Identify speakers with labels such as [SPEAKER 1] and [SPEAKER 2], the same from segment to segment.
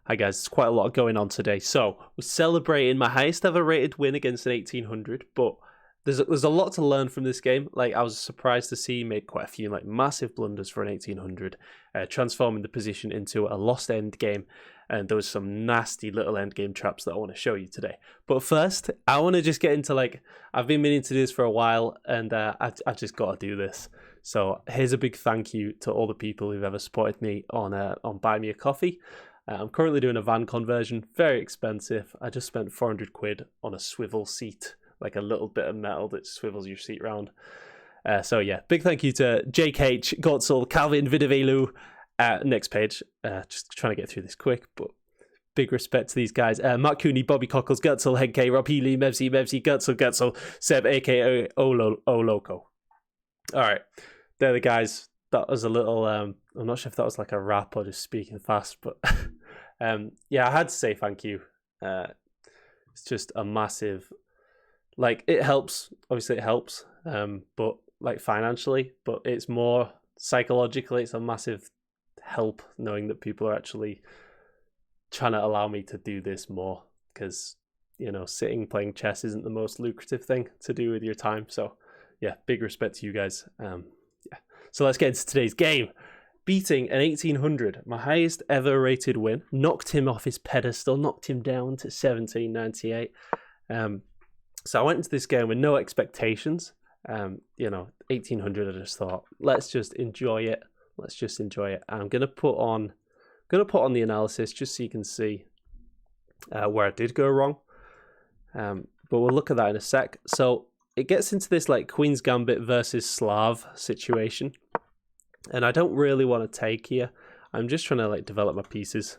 [SPEAKER 1] Hi guys, there's quite a lot going on today. So we're celebrating my highest ever rated win against an 1800, but there's a lot to learn from this game. Like, I was surprised to see he made quite a few like massive blunders for an 1800, transforming the position into a lost end game. And there was some nasty little end game traps that I want to show you today. But first, I want to just get into I've been meaning to do this for a while, and I just got to do this. So here's a big thank you to all the people who've ever supported me on Buy Me a Coffee. I'm currently doing a van conversion, very expensive. I just spent 400 quid on a swivel seat, like a little bit of metal that swivels your seat round. So yeah, big thank you to Jake H, Gotzel, Calvin Vidavelu. Next page, just trying to get through this quick, but big respect to these guys. Mark Cooney, Bobby Cockles, Gutzel, Henke, Rob Healy, Mevsy, Gutzel, Seb, aka Loco. All right, they're the guys. That was a little, I'm not sure if that was like a rap or just speaking fast, but yeah, I had to say thank you. It's just a massive, it helps, obviously it helps, but financially, but it's more psychologically, it's a massive help knowing that people are actually trying to allow me to do this more, because, sitting playing chess isn't the most lucrative thing to do with your time. So yeah, big respect to you guys. So let's get into today's game. Beating an 1800, my highest ever rated win, knocked him off his pedestal, knocked him down to 1798. So I went into this game with no expectations. 1800, I just thought, let's just enjoy it. I'm gonna put on the analysis just so you can see where I did go wrong. But we'll look at that in a sec. So it gets into this Queen's Gambit versus Slav situation, and I don't really want to take here. I'm just trying to develop my pieces.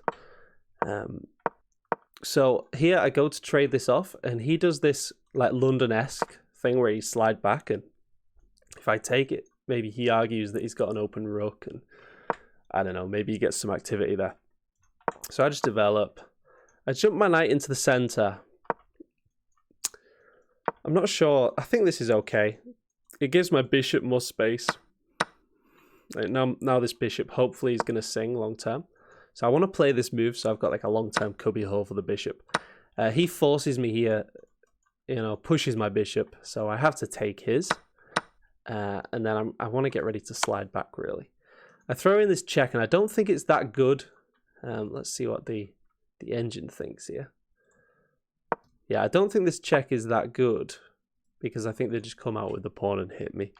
[SPEAKER 1] So here I go to trade this off, and he does this London-esque thing where he slide back, and if I take it, maybe he argues that he's got an open rook, and I don't know, maybe he gets some activity there. So I just develop. I jump my knight into the center. I'm not sure. I think this is okay. It gives my bishop more space. Now this bishop hopefully is going to sing long term. So I want to play this move, so I've got a long term cubby hole for the bishop. He forces me here, pushes my bishop, so I have to take his. And then I want to get ready to slide back, really. I throw in this check, and I don't think it's that good. Let's see what the engine thinks here. Yeah, I don't think this check is that good, because I think they just come out with the pawn and hit me.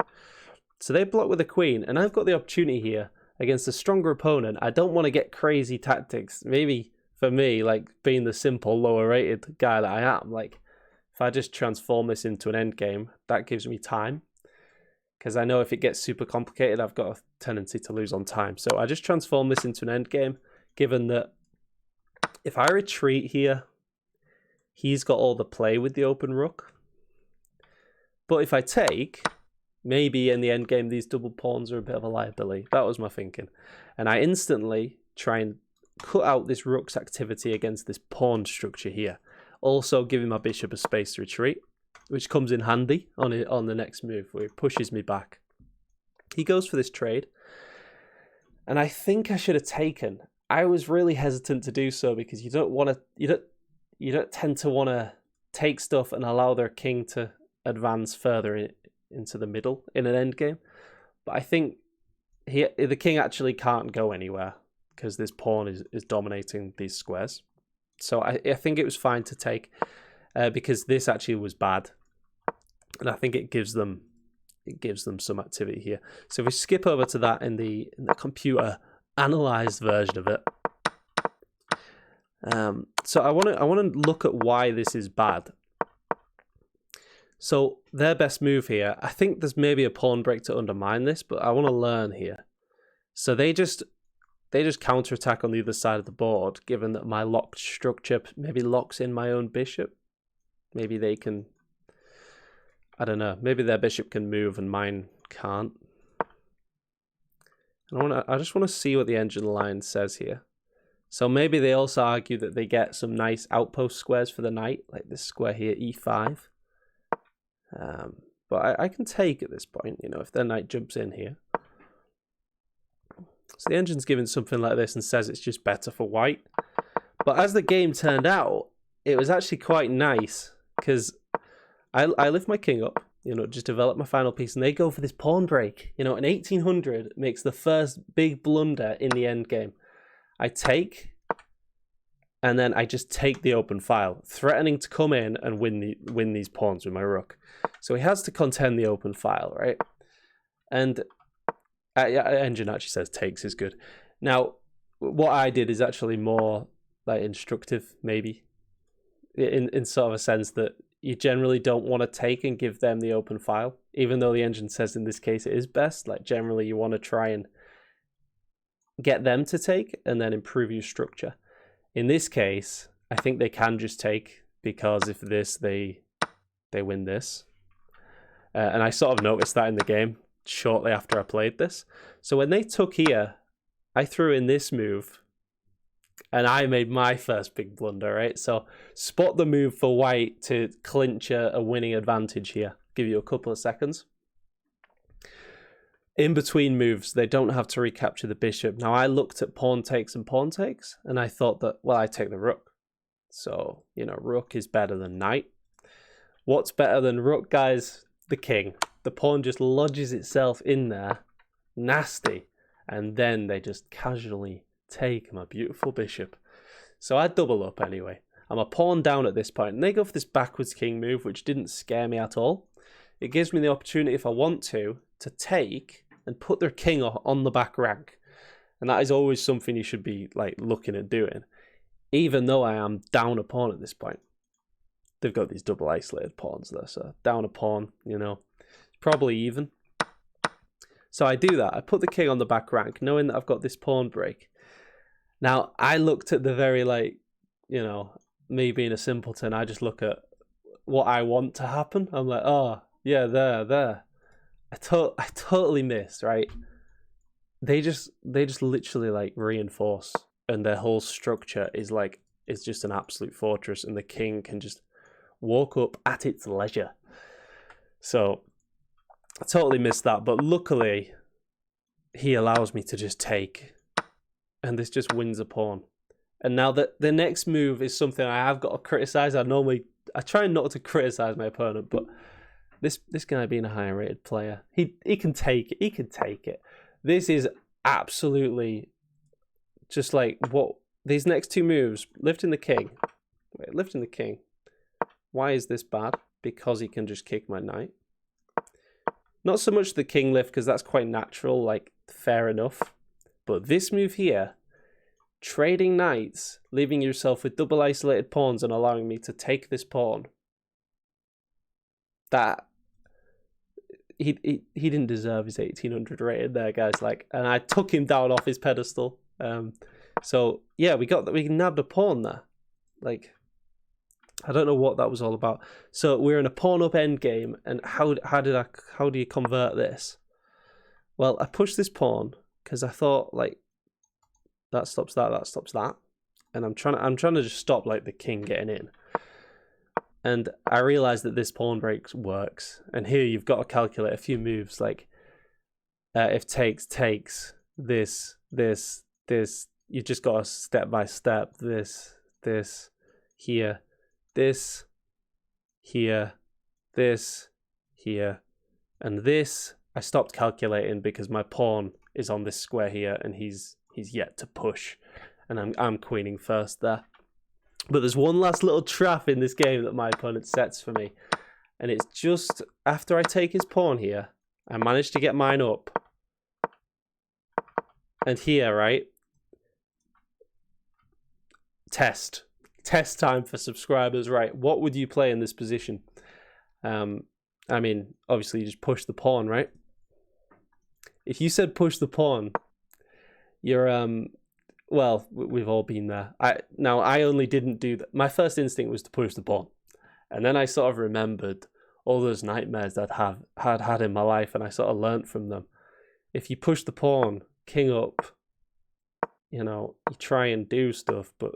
[SPEAKER 1] So they block with the queen, and I've got the opportunity here against a stronger opponent. I don't want to get crazy tactics. Maybe for me, being the simple, lower-rated guy that I am, if I just transform this into an endgame, that gives me time. Because I know if it gets super complicated, I've got a tendency to lose on time. So I just transform this into an endgame, given that if I retreat here, he's got all the play with the open rook. But if I take, maybe in the endgame, these double pawns are a bit of a liability. That was my thinking. And I instantly try and cut out this rook's activity against this pawn structure here. Also giving my bishop a space to retreat, which comes in handy on the next move, where he pushes me back. He goes for this trade, and I think I should have taken. I was really hesitant to do so, because you don't tend to want to take stuff and allow their king to advance further into the middle in an endgame. But I think the king actually can't go anywhere, because this pawn is dominating these squares. So I think it was fine to take, because this actually was bad. And I think it gives them some activity here. So if we skip over to that in the computer analyzed version of it. So I want to look at why this is bad. So their best move here, I think there's maybe a pawn break to undermine this, but I want to learn here. So they just counterattack on the other side of the board, given that my locked structure maybe locks in my own bishop. Maybe they can, I don't know, maybe their bishop can move and mine can't. And I just want to see what the engine line says here. So maybe they also argue that they get some nice outpost squares for the knight, like this square here, e5. But I can take at this point, if their knight jumps in here. So the engine's given something like this and says it's just better for white. But But as the game turned out, it was actually quite nice because I lift my king up, just develop my final piece, and they go for this pawn break. An 1800 makes the first big blunder in the end game. I take, and then I just take the open file, threatening to come in and win these pawns with my rook. So he has to contend the open file, right? And Engine actually says takes is good. Now, what I did is actually more like instructive, maybe, in sort of a sense that you generally don't want to take and give them the open file, even though the engine says in this case it is best. Like generally you want to try and get them to take and then improve your structure. In this case, I think they can just take, because if this, they win this. And I sort of noticed that in the game shortly after I played this. So when they took here, I threw in this move, and I made my first big blunder, right? So spot the move for white to clinch a winning advantage here. Give you a couple of seconds. In between moves, they don't have to recapture the bishop. Now, I looked at pawn takes, and I thought that, well, I take the rook. So, rook is better than knight. What's better than rook, guys? The king. The pawn just lodges itself in there. Nasty. And then they just casually take my beautiful bishop. So I double up anyway. I'm a pawn down at this point, and they go for this backwards king move, which didn't scare me at all. It gives me the opportunity, if I want to take and put their king on the back rank. And that is always something you should be like looking at doing, even though I am down a pawn at this point. They've got these double isolated pawns there, so down a pawn, probably even. So I do that. I put the king on the back rank, knowing that I've got this pawn break. Now, I looked at the very, me being a simpleton, I just look at what I want to happen. I'm like, oh, yeah, there. I totally missed, right? They just literally, reinforce, and their whole structure is, it's just an absolute fortress, and the king can just walk up at its leisure. So, I totally missed that, but luckily, he allows me to just take, and this just wins a pawn. And now the next move is something I have got to criticize. I try not to criticize my opponent, but this guy being a higher rated player, he can take it. He can take it. This is absolutely just like what these next two moves, lifting the king. Wait, lifting the king. Why is this bad? Because he can just kick my knight. Not so much the king lift, because that's quite natural, fair enough. But this move here, trading knights, leaving yourself with double isolated pawns and allowing me to take this pawn. That he didn't deserve his 1800 rated there, guys. And I took him down off his pedestal. So yeah, we nabbed a pawn there. I don't know what that was all about. So we're in a pawn up end game, and how do you convert this? Well, I pushed this pawn because I thought that stops that, and I'm trying to just stop the king getting in. And I realized that this pawn break works, and here you've got to calculate a few moves if takes this, you just got to step by step this here. This, here, this, here, and this. I stopped calculating because my pawn is on this square here, and he's yet to push, and I'm queening first there. But there's one last little trap in this game that my opponent sets for me, and it's just after I take his pawn here, I manage to get mine up, and here, right? Test time for subscribers, right? What would you play in this position? I mean, obviously you just push the pawn, right? If you said push the pawn, you're well, we've all been there. I only didn't do that. My first instinct was to push the pawn, and then I sort of remembered all those nightmares that I'd had in my life, and I sort of learnt from them. If you push the pawn, king up, you try and do stuff, but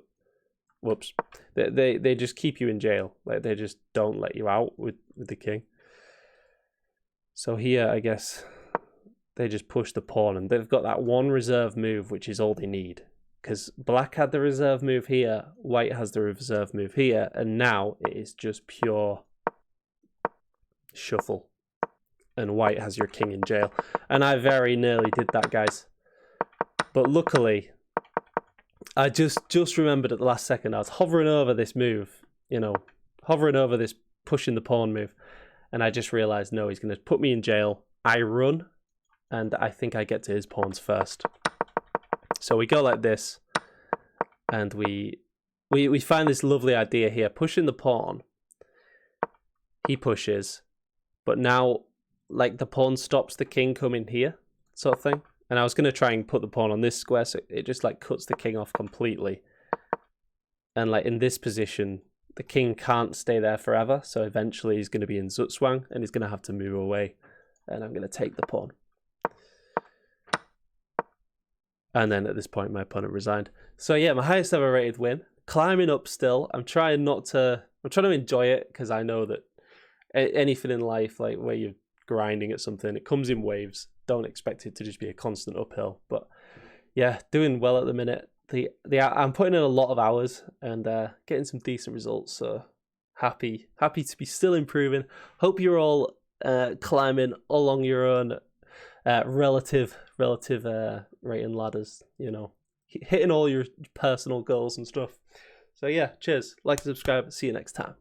[SPEAKER 1] whoops, they just keep you in jail. They just don't let you out with the king. So here, I guess they just push the pawn, and they've got that one reserve move, which is all they need because black had the reserve move here, white has the reserve move here, and now it is just pure shuffle. And white has your king in jail. And I very nearly did that, guys. But luckily, I just remembered at the last second, I was hovering over this move, you know, hovering over this pushing the pawn move. And I just realized, no, he's going to put me in jail. I run, and I think I get to his pawns first. So we go like this, and we find this lovely idea here. Pushing the pawn, he pushes, but now, like, the pawn stops the king coming here, sort of thing. And I was going to try and put the pawn on this square, so it just, like, cuts the king off completely. And, like, in this position, the king can't stay there forever, so eventually he's going to be in Zugzwang, and he's going to have to move away. And I'm going to take the pawn. And then at this point, my opponent resigned. So yeah, my highest ever rated win. Climbing up still. I'm trying to enjoy it, because I know that anything in life, like where you're grinding at something, it comes in waves. Don't expect it to just be a constant uphill. But yeah, doing well at the minute. I'm putting in a lot of hours and getting some decent results. So happy to be still improving. Hope you're all climbing along your own relative rating ladders, you know, hitting all your personal goals and stuff. So yeah, cheers, like and subscribe, see you next time.